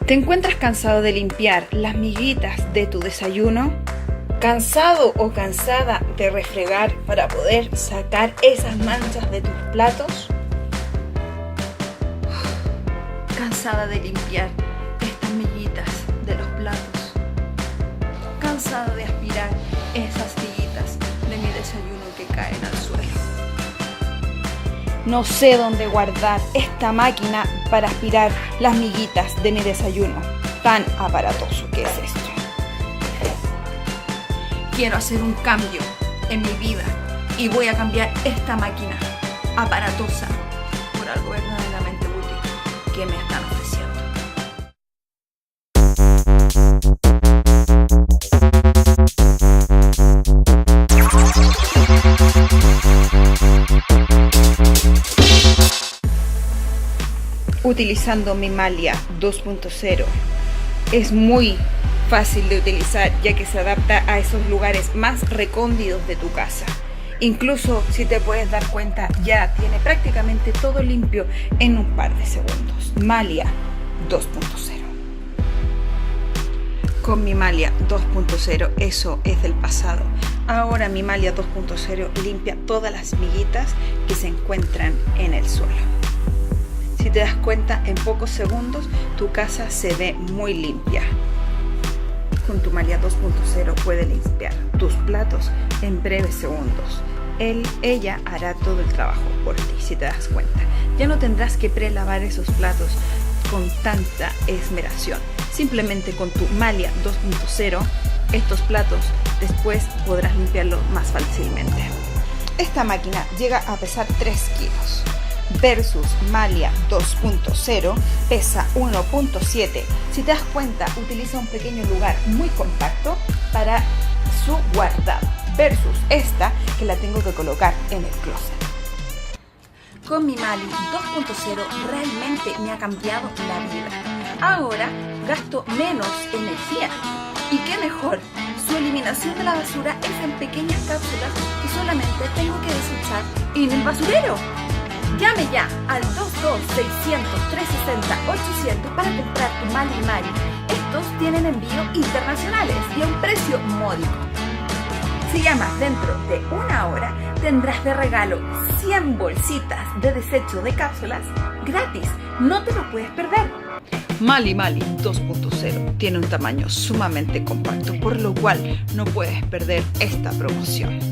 ¿Te encuentras cansado de limpiar las miguitas de tu desayuno? ¿Cansado o cansada de refregar para poder sacar esas manchas de tus platos? ¿Cansada de limpiar estas miguitas de los platos? ¿Cansada de aspirar esas miguitas de mi desayuno que caen al suelo? No sé dónde guardar esta máquina para aspirar las miguitas de mi desayuno. Tan aparatoso que es esto. Quiero hacer un cambio en mi vida y voy a cambiar esta máquina aparatosa por algo verdaderamente útil que me están ofreciendo. Utilizando mi Malia 2.0 es muy fácil de utilizar, ya que se adapta a esos lugares más recónditos de tu casa. Incluso, si te puedes dar cuenta, ya tiene prácticamente todo limpio en un par de segundos. Malia 2.0. Con mi Malia 2.0 eso es del pasado. Ahora mi Malia 2.0 limpia todas las miguitas que se encuentran en el suelo. Si te das cuenta, en pocos segundos tu casa se ve muy limpia. Con tu Malia 2.0 puedes limpiar tus platos en breves segundos. Ella hará todo el trabajo por ti, si te das cuenta. Ya no tendrás que prelavar esos platos con tanta esmeración. Simplemente con tu Malia 2.0, estos platos después podrás limpiarlos más fácilmente. Esta máquina llega a pesar 3 kilos. Versus Malia 2.0 pesa 1.7. Si te das cuenta, utiliza un pequeño lugar muy compacto para su guardado, versus esta que la tengo que colocar en el closet. Con mi Malia 2.0 realmente me ha cambiado la vida. Ahora gasto menos energía. ¿Y qué mejor? Su eliminación de la basura es en pequeñas cápsulas que solamente tengo que desechar en el basurero. Llame ya al 22-600-360-800 para comprar tu Mali. Estos tienen envíos internacionales y a un precio módico. Si llamas dentro de una hora, tendrás de regalo 100 bolsitas de desecho de cápsulas gratis. No te lo puedes perder. Mali 2.0 tiene un tamaño sumamente compacto, por lo cual no puedes perder esta promoción.